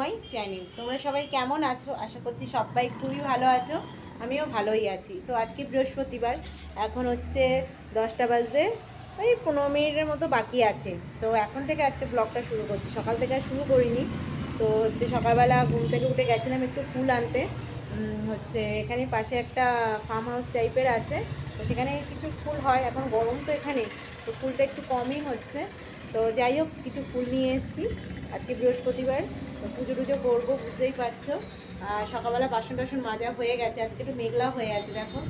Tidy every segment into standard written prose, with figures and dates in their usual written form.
My channel. তোমরা সবাই কেমন আছো? আশা করছি সবাই খুবই ভালো আছো, আমিও ভালোই আছি। তো আজকে বৃহস্পতিবার, এখন হচ্ছে 10টা বাজতে ওই 15 মিনিটের মতো বাকি আছে। তো এখন থেকে আজকে ব্লগটা শুরু করছি, সকাল থেকে আর শুরু করিনি। তো হচ্ছে সকালবেলা ঘুম থেকে উঠে গেছিলাম একটু ফুল আনতে। হচ্ছে এখানে পাশে একটা ফার্ম হাউস টাইপের আছে, তো সেখানে কিছু ফুল হয়। এখন গরম তো এখানে, তো ফুলটা একটু কমই হচ্ছে। তো যাই হোক, কিছু ফুল নিয়ে এসেছি। আজকে বৃহস্পতিবার, তো পুজো টুজো করবো, বুঝতেই পারছো। আর সকালবেলা বাসন টাসন মাজা হয়ে গেছে। আজকে একটু মেঘলা হয়ে আছে, দেখো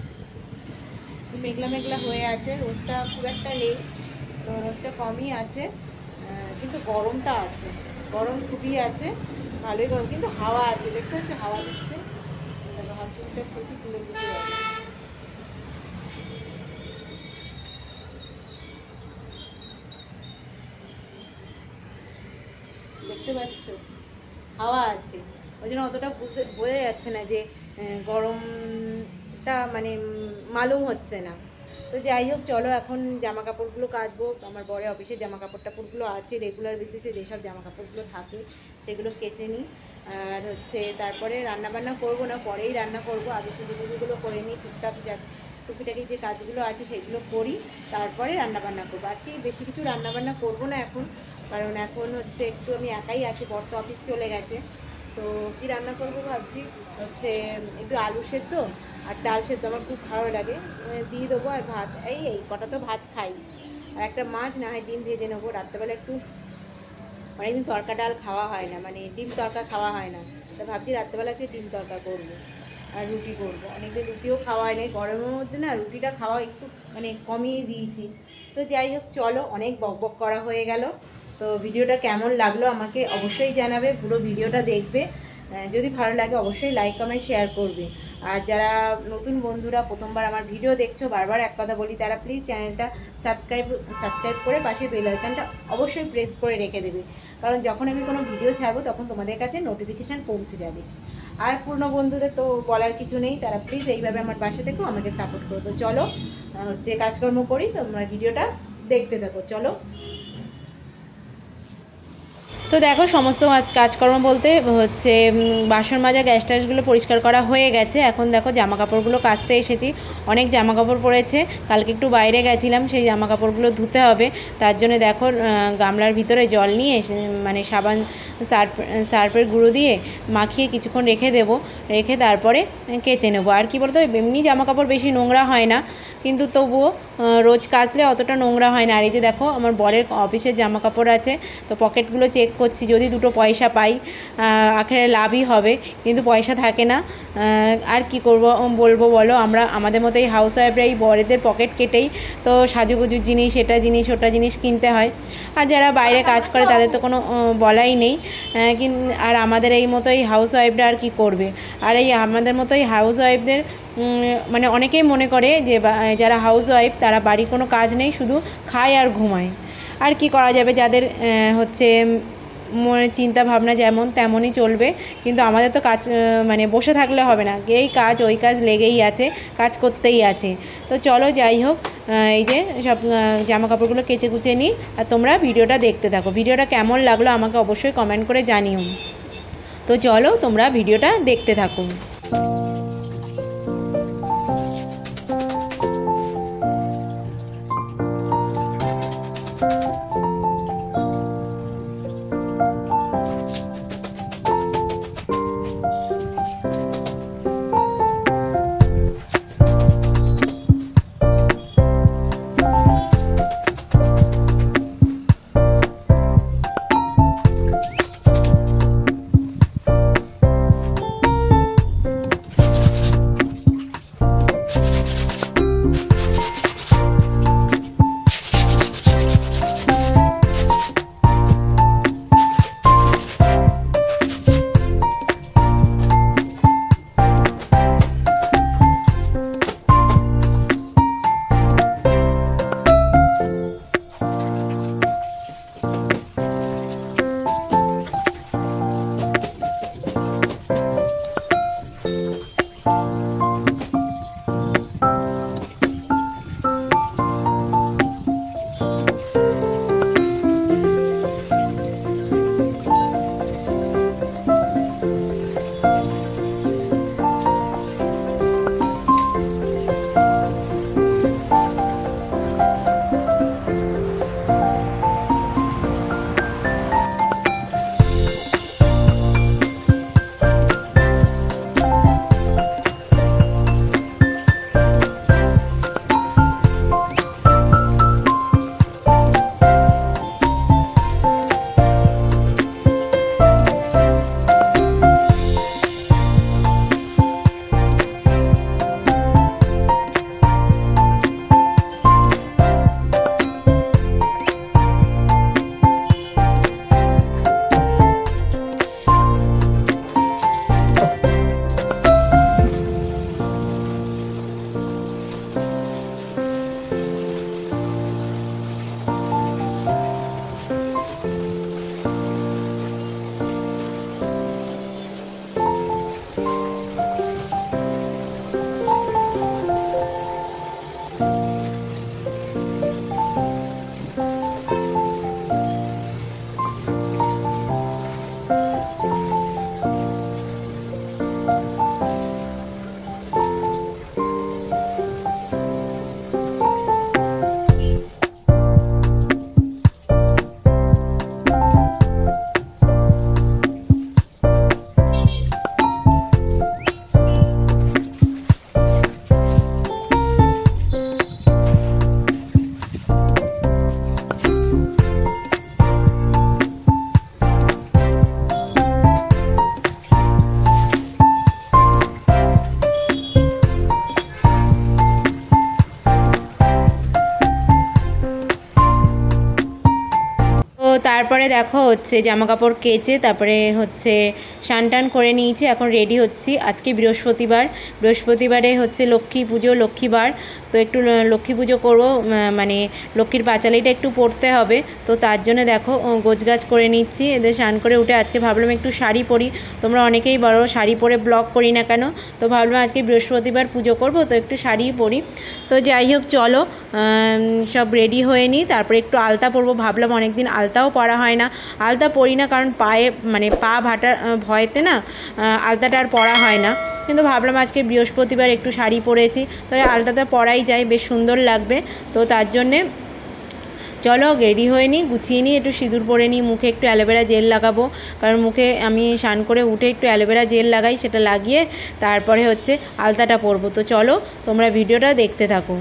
মেঘলা মেঘলা হয়ে আছে, রোদটা খুব একটা নেই, তো রোদটা কমই আছে, কিন্তু গরমটা আছে, গরম খুবই আছে, ভালোই গরম, কিন্তু হাওয়া আছে, দেখতে হচ্ছে হাওয়া দিচ্ছে। হাত চুলটা খুবই তুলে দিতে হবে, দেখতে পাচ্ছ হাওয়া আছে, ওই জন্য অতটা বোঝা যাচ্ছে না যে গরমটা মানে মালুম হচ্ছে না। তো যাই হোক, চলো এখন জামা কাপড়গুলো কাচবো। আমার বড় অফিসের জামা কাপড় টাপড়গুলো আছে, রেগুলার বেসিসে যেসব জামা কাপড়গুলো থাকে সেগুলো কেচে নিই। আর হচ্ছে তারপরে রান্নাবান্না করবো না, পরেই রান্না করবো। আগে পুজোগুলো করে নিই, টুকটাক টুকিটাকি যে কাজগুলো আছে সেগুলো করি, তারপরে রান্নাবান্না করবো। আজকে বেশি কিছু রান্নাবান্না করবো না এখন, কারণ এখন হচ্ছে একটু আমি একাই আছি, বড় তো অফিস চলে গেছে। তো কী রান্না করবো ভাবছি, হচ্ছে একটু আলু সেদ্ধ আর ডাল সেদ্ধ আমার খুব ভালো লাগে, দিয়ে দেবো। আর ভাত, এই কটা তো ভাত খাই। আর একটা মাছ না হয় ডিম ভেজে নেবো। রাত্রেবেলা একটু অনেকদিন তরকা ডাল খাওয়া হয় না, মানে ডিম তরকা খাওয়া হয় না, তো ভাবছি রাত্রেবেলা আজকে ডিম তরকা করবো আর রুটি করবো। অনেকদিন রুটিও খাওয়া হয় না, গরমের মধ্যে না রুটিটা খাওয়া একটু মানে কমিয়ে দিয়েছি। তো যাই হোক, চলো, অনেক বকবক করা হয়ে গেল। তো ভিডিওটা কেমন লাগলো আমাকে অবশ্যই জানাবে, পুরো ভিডিওটা দেখবে। যদি ভালো লাগে অবশ্যই লাইক কমেন্ট শেয়ার করবে। আর যারা নতুন বন্ধুরা প্রথমবার আমার ভিডিও দেখছো, বারবার এক কথা বলি, তারা প্লিজ চ্যানেলটা সাবস্ক্রাইব করে পাশে বেল আইকনটা অবশ্যই প্রেস করে রেখে দেবে, কারণ যখন আমি কোনো ভিডিও ছাড়বো তখন তোমাদের কাছে নোটিফিকেশান পৌঁছে যাবে। আর পুরনো বন্ধুদের তো বলার কিছু নেই, তারা প্লিজ এইভাবে আমার পাশে থেকেও আমাকে সাপোর্ট করো। তো চলো হচ্ছে কাজকর্ম করি, তোমরা ভিডিওটা দেখতে থাকো, চলো। তো দেখো, সমস্ত কাজকর্ম বলতে হচ্ছে বাসন মাজা, গ্যাস ট্যাসগুলো পরিষ্কার করা হয়ে গেছে। এখন দেখো জামা কাপড়গুলো কাচতে এসেছি। অনেক জামা কাপড় পড়েছে, কালকে একটু বাইরে গেছিলাম, সেই জামা কাপড়গুলো ধুতে হবে। তার জন্য দেখো গামলার ভিতরে জল নিয়ে মানে সাবান সার্ফের গুঁড়ো দিয়ে মাখিয়ে কিছুক্ষণ রেখে দেবো, রেখে তারপরে কেচে নেবো। আর কি বলতো, এমনি জামা কাপড় বেশি নোংরা হয় না, কিন্তু তবুও রোজ কাচলে অতটা নোংরা হয় না। আর এই যে দেখো, আমার বরের অফিসের জামা কাপড় আছে, তো পকেটগুলো চেক করছি, যদি দুটো পয়সা পাই আখেরে লাভই হবে, কিন্তু পয়সা থাকে না। আর কি করব বলবো বলো, আমরা আমাদের মতো এই হাউস ওয়াইফরা এই বরেদের পকেট কেটেই তো সাজুগুজুর জিনিস, এটা জিনিস ওটা জিনিস কিনতে হয়। আর যারা বাইরে কাজ করে তাদের তো কোনো বলাই নেই, আর আমাদের এই মতো এই হাউস ওয়াইফরা আর কি করবে। আর এই আমাদের মতো এই হাউস ওয়াইফদের মানে অনেকেই মনে করে যে যারা হাউস ওয়াইফ তারা বাড়ির কোনো কাজ নেই, শুধু খায় আর ঘুমায়। আর কি করা যাবে, যাদের হচ্ছে মনে চিন্তা ভাবনা যেমন তেমনই চলবে, কিন্তু আমাদের তো কাজ মানে বসে থাকলে হবে না, এই কাজ ওই কাজ লেগেই আছে, কাজ করতেই আছে। তো চলো, যাই হোক, এই যে সব জামা কাপড়গুলো কেচে কুচে নিই, আর তোমরা ভিডিওটা দেখতে থাকো। ভিডিওটা কেমন লাগলো আমাকে অবশ্যই কমেন্ট করে জানিও। তো চলো, তোমরা ভিডিওটা দেখতে থাকো। তারপরে দেখো হচ্ছে জামা কাপড় কেচে তারপরে হচ্ছে স্নান টান করে নিয়েছি, এখন রেডি হচ্ছি। আজকে বৃহস্পতিবারে হচ্ছে লক্ষ্মী পুজো, লক্ষ্মীবার, তো একটু লক্ষ্মী পুজো করবো, মানে লক্ষ্মীর পাঁচালিটা একটু পরতে হবে, তো তার জন্য দেখো গোছগাছ করে নিচ্ছি। এদের স্নান করে উঠে আজকে ভাবলাম একটু শাড়ি পরি, তোমরা অনেকেই বলো শাড়ি পরে ব্লগ করি না কেন, তো ভাবলাম আজকে বৃহস্পতিবার পুজো করব তো একটু শাড়িই পরি। তো যাই হোক চলো সব রেডি হয়ে নিই, তারপরে একটু আলতা পরবো। ভাবলাম অনেকদিন আলতাও পরা হয় না, আলতা পরি না কারণ পায়ে মানে পা ভাটার ভয়তে না আলতাটা আর পরা হয় না, কিন্তু ভাবলাম আজকে বৃহস্পতিবার একটু শাড়ি পরেছি, তাহলে আলতাটা পরাই যায়, বেশ সুন্দর লাগবে। তো তার জন্যে চলো রেডি হয়ে নিই, গুছিয়ে নিই, একটু সিঁদুর পরে নিই, মুখে একটু অ্যালোভেরা জেল লাগাবো, কারণ মুখে আমি স্নান করে উঠে একটু অ্যালোভেরা জেল লাগাই, সেটা লাগিয়ে তারপরে হচ্ছে আলতাটা পরবো। তো চলো তোমরা ভিডিওটা দেখতে থাকো।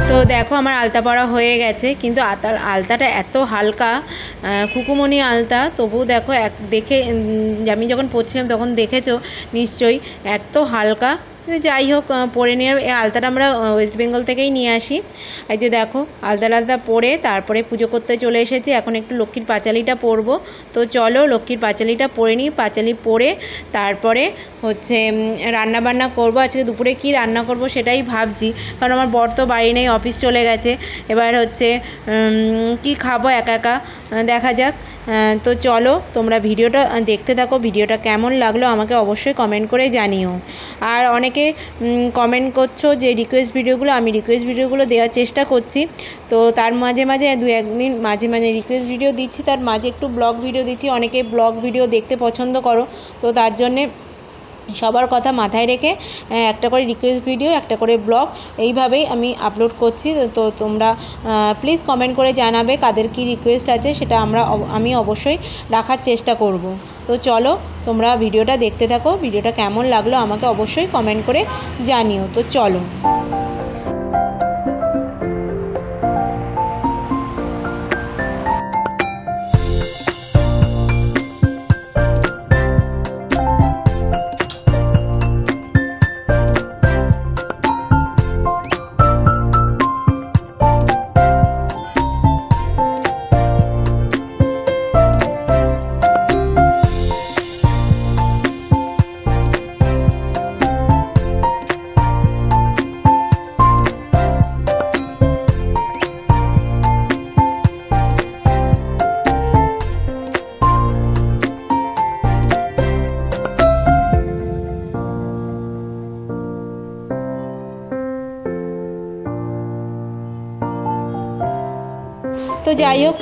তো দেখো আমার আলতা পরা হয়ে গেছে, কিন্তু আলতাটা এত হালকা, খুকুমনি আলতা, তবুও দেখো দেখে আমি যখন পরছিলাম তখন দেখেছো নিশ্চয়ই এত হালকা। যাই হোক পরে নিয়ে এই আলতাটা আমরা ওয়েস্ট বেঙ্গল থেকেই নিয়ে আসি। এই যে দেখো আলতা পরে তারপরে পুজো করতে চলে এসেছি, এখন একটু লক্ষ্মীর পাঁচালিটা পরবো। তো চলো লক্ষ্মীর পাঁচালিটা পরে নিই, পাঁচালি পরে তারপরে হচ্ছে রান্না বান্না করবো। আজকে দুপুরে কি রান্না করব সেটাই ভাবছি, কারণ আমার বর তো বাড়ি নেই, অফিস চলে গেছে। এবার হচ্ছে কি খাবো একা একা, দেখা যাক। তো চলো তোমরা ভিডিওটা দেখতে থাকো, ভিডিওটা কেমন লাগলো আমাকে অবশ্যই কমেন্ট করে জানিও। আর অনেকে কমেন্ট করছো যে রিকোয়েস্ট ভিডিওগুলো, আমি রিকোয়েস্ট ভিডিওগুলো দেওয়ার চেষ্টা করছি। তো তার মাঝে মাঝে দু একদিন মাঝে মাঝে রিকোয়েস্ট ভিডিও দিচ্ছি, তার মাঝে একটু ব্লগ ভিডিও দিচ্ছি। অনেকে ব্লগ ভিডিও দেখতে পছন্দ করো, তো তার জন্যে সবার কথা মাথায় রেখে একটা করে রিকোয়েস্ট ভিডিও, একটা করে ব্লগ এইভাবেই আমি আপলোড করছি। তো তোমরা প্লিজ কমেন্ট করে জানাবে কাদের কি রিকোয়েস্ট আছে, সেটা আমি অবশ্যই রাখার চেষ্টা করব। তো চলো তোমরা ভিডিওটা দেখতে থাকো, ভিডিওটা কেমন লাগলো আমাকে অবশ্যই কমেন্ট করে জানিও। তো চলো। তো যাই হোক,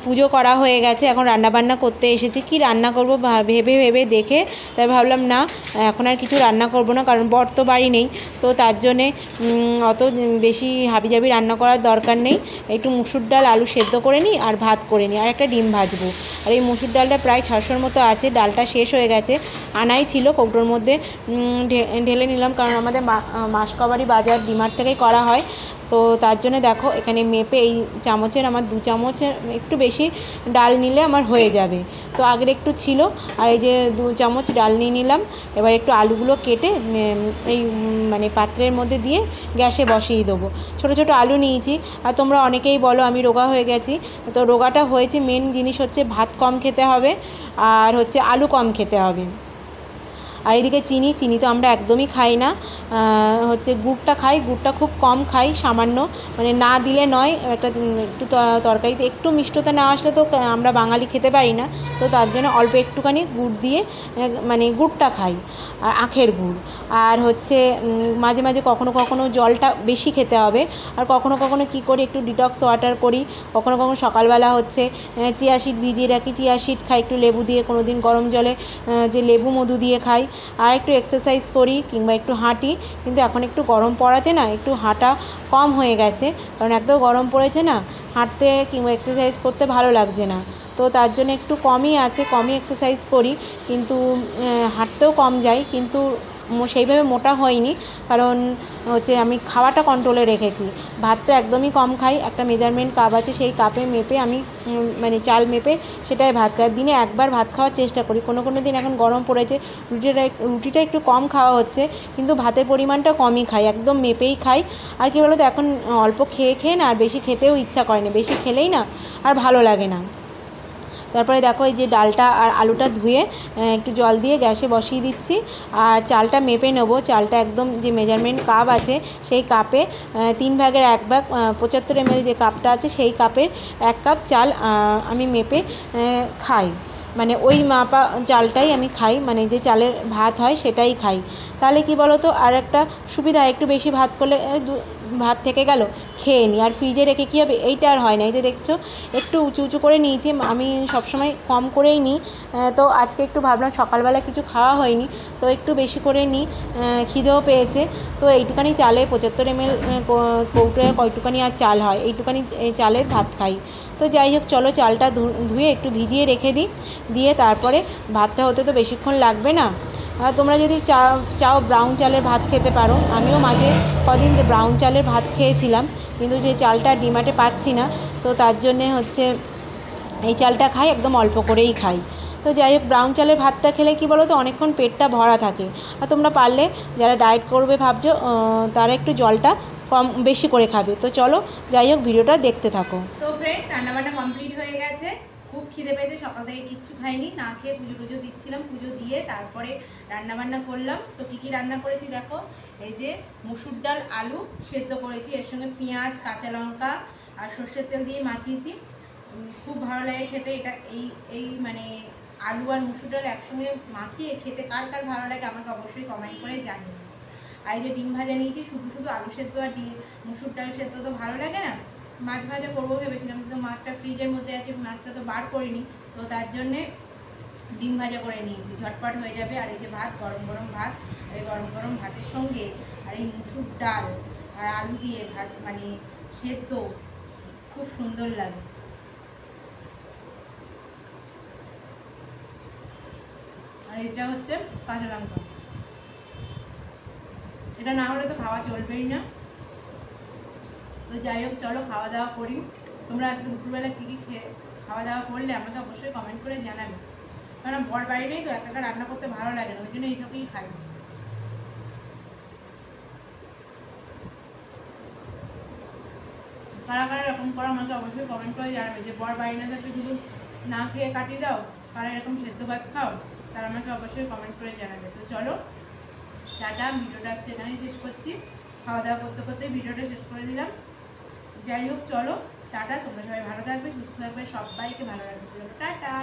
পুজো করা হয়ে গেছে, এখন রান্নাবান্না করতে এসেছি। কি রান্না করব ভেবে ভেবে দেখে তাই ভাবলাম না এখন আর কিছু রান্না করব না, কারণ বর তো বাড়ি নেই। তো তার জন্যে অত বেশি হাবিজাবি রান্না করার দরকার নেই। একটু মুসুর ডাল আলু সেদ্ধ করে নিই আর ভাত করে নিই, আর একটা ডিম ভাজবো। আর এই মুসুর ডালটা প্রায় 600-র মতো আছে, ডালটা শেষ হয়ে গেছে, আনাই ছিল, কৌটোর মধ্যে ঢেলে নিলাম, কারণ আমাদের মাসকবাড়ি বাজার ডিমার্ট থেকেই করা হয়। তো তার জন্য দেখো এখানে মেপে এই চামচের আমার 2 চামচের একটু বেশি ডাল নিলে আমার হয়ে যাবে। তো আগের একটু ছিল, আর এই যে 2 চামচ ডাল নিয়ে নিলাম। এবার একটু আলুগুলো কেটে এই মানে পাত্রের মধ্যে দিয়ে গ্যাসে বসিয়ে দেবো। ছোটো ছোটো আলু নিয়েছি। আর তোমরা অনেকেই বলো আমি রোগা হয়ে গেছি, তো রোগাটা হয়েছে মেন জিনিস হচ্ছে ভাত কম খেতে হবে, আর হচ্ছে আলু কম খেতে হবে। আর এদিকে চিনি তো আমরা একদমই খাই না, হচ্ছে গুড়টা খাই, গুড়টা খুব কম খাই, সামান্য, মানে না দিলে নয়। একটু তরকারিতে একটু মিষ্টতা না আসলে তো আমরা বাঙালি খেতে পারি না। তো তার জন্য অল্প একটুখানি গুড় দিয়ে মানে গুড়টা খাই, আর আখের গুড়। আর হচ্ছে মাঝে মাঝে কখনো কখনো জলটা বেশি খেতে হবে। আর কখনো কখনো কী করি, একটু ডিটক্স ওয়াটার করি। কখনো কখনো সকালবেলা হচ্ছে চিয়া সিড ভিজিয়ে রাখি, চিয়া সিড খাই একটু লেবু দিয়ে, কোনো দিন গরম জলে যে লেবু মধু দিয়ে খাই। আর একটু এক্সারসাইজ করি কিংবা একটু হাঁটি, কিন্তু এখন একটু গরম পড়াতে না একটু হাঁটা কম হয়ে গেছে, কারণ একদম গরম পড়েছে না, হাঁটতে কিংবা এক্সারসাইজ করতে ভালো লাগছে না। তো তার জন্য একটু কমই এক্সারসাইজ করি, কিন্তু হাঁটতেও কম যাই, কিন্তু সেইভাবে মোটা হয়নি, কারণ হচ্ছে আমি খাওয়াটা কন্ট্রোলে রেখেছি। ভাতটা একদমই কম খাই, একটা মেজারমেন্ট কাপ আছে, সেই কাপে মেপে আমি মানে চাল মেপে সেটাই ভাত খাই। দিনে একবার ভাত খাওয়ার চেষ্টা করি। কোনো দিন এখন গরম পড়েছে, রুটিটা একটু কম খাওয়া হচ্ছে, কিন্তু ভাতের পরিমাণটা কমই খাই, একদম মেপেই খাই। আর কী বলো তো, এখন অল্প খেয়ে না আর বেশি খেতেও ইচ্ছা করে না, বেশি খেলেই না আর ভালো লাগে না। তারপরে দেখো এই যে ডালটা আর আলুটা ধুয়ে একটু জল দিয়ে গ্যাসে বসিয়ে দিচ্ছি, আর চালটা মেপে নেবো। চালটা একদম যে মেজারমেন্ট কাপ আছে সেই কাপে 3 ভাগের 1 ভাগ 75 ml যে কাপটা আছে সেই কাপের 1 কাপ চাল আমি মেপে খাই, মানে ওই মাপা চালটাই আমি খাই, মানে যে চালের ভাত হয় সেটাই খাই। তাহলে কি বলো তো, আর একটা সুবিধা, একটু বেশি ভাত করলে ভাত থেকে গেল, খেয়ে নিই। আর ফ্রিজে রেখে কী হবে, এইটা আর হয় না। এই যে দেখছো একটু উঁচু উঁচু করে নিয়েছি, আমি সবসময় কম করেই নিই। তো আজকে একটু ভাবলাম সকালবেলা কিছু খাওয়া হয়নি, তো একটু বেশি করে নিই, খিদেও পেয়েছে। তো এইটুখানি চালে 75 ml কৌটোয় কয়টুখানি আর চাল হয়, এইটুখানি চালের ভাত খাই। তো যাই হোক, চলো চালটা ধুয়ে একটু ভিজিয়ে রেখে দিই, দিয়ে তারপরে ভাতটা হতে তো বেশিক্ষণ লাগবে না। আর তোমরা যদি চাও ব্রাউন চালের ভাত খেতে পারো, আমিও মাঝে কদিন ব্রাউন চালের ভাত খেয়েছিলাম, কিন্তু যে চালটা ডিমার্টে পাচ্ছি না, তো তার জন্যে হচ্ছে এই চালটা খাই, একদম অল্প করেই খাই। তো যাই হোক, ব্রাউন চালের ভাতটা খেলে কি বলো তো, অনেকক্ষণ পেটটা ভরা থাকে। আর তোমরা পারলে যারা ডায়েট করবে ভাবছো, তারা একটু জলটা বেশি করে খাবে। তো চলো যাই হোক, ভিডিওটা দেখতে থাকো। তো ফ্রেন্ড, রান্নাবান্না কমপ্লিট হয়ে গেছে, খুব খিদে পেয়েছে, সকাল থেকে কিচ্ছু খাইনি, না খেয়ে পুজো দিচ্ছিলাম, পুজো দিয়ে তারপরে রান্নাবান্না করলাম। তো কী কী রান্না করেছি দেখো, এই যে মুসুর ডাল আলু সেদ্ধ করেছি, এর সঙ্গে পেঁয়াজ কাঁচা লঙ্কা আর সর্ষের তেল দিয়ে মাখিয়েছি। খুব ভালো লাগে খেতে। এটা এই মানে আলু আর মুসুর ডাল একসঙ্গে মাখিয়ে খেতে কার কার ভালো লাগে আমাকে অবশ্যই কমেন্ট করে জানিয়ে। আর এই যে ডিম ভাজা নিয়েছি, শুধু শুধু আলু সেদ্ধ আর মুসুর ডাল সেদ্ধ তো ভালো লাগে না, মাছ ভাজা করবো ভেবেছিলাম, কিন্তু মাছটা ফ্রিজের মধ্যে আছে, মাছটা তো বার করিনি, তো তার জন্যে ডিম ভাজা করে নিয়েছি, ঝটপট হয়ে যাবে। আর এই যে ভাত, গরম গরম ভাত, এই গরম গরম ভাতের সঙ্গে আর এই মুসুর ডাল আর আলু দিয়ে ভাত মানে সেদ্ধ, খুব সুন্দর লাগে। আর এটা হচ্ছে কাঁচা লঙ্কা, এটা না হলে তো খাওয়া চলবেই না। তো যাই হোক, চলো খাওয়া দাওয়া করি। তোমরা আজকে দুপুরবেলা কী কী খাওয়া দাওয়া করলে আমাকে অবশ্যই কমেন্ট করে জানাবে, কারণ বর বাড়ি নেই তো একা রান্না করতে ভালো লাগে না, ওই জন্য এইসবই খাই। কারা কারা এরকম করো আমাকে অবশ্যই কমেন্ট করে জানাবে, যে বর বাড়ি না থাকলে শুধু না খেয়ে কাটিয়ে দাও, কারা এরকম সেদ্ধ ভাত খাও, তারা আমাকে অবশ্যই কমেন্ট করে জানাবে। তো চলো টাটা, ভিডিওটা আজকে এখানেই শেষ করছি, খাওয়া দাওয়া করতে করতে ভিডিওটা শেষ করে দিলাম। যাই হোক চলো টাটা, তোমরা সবাই ভালো থাকবে, সুস্থ থাকবে, সবাইকে ভালো রাখবে, টাটা।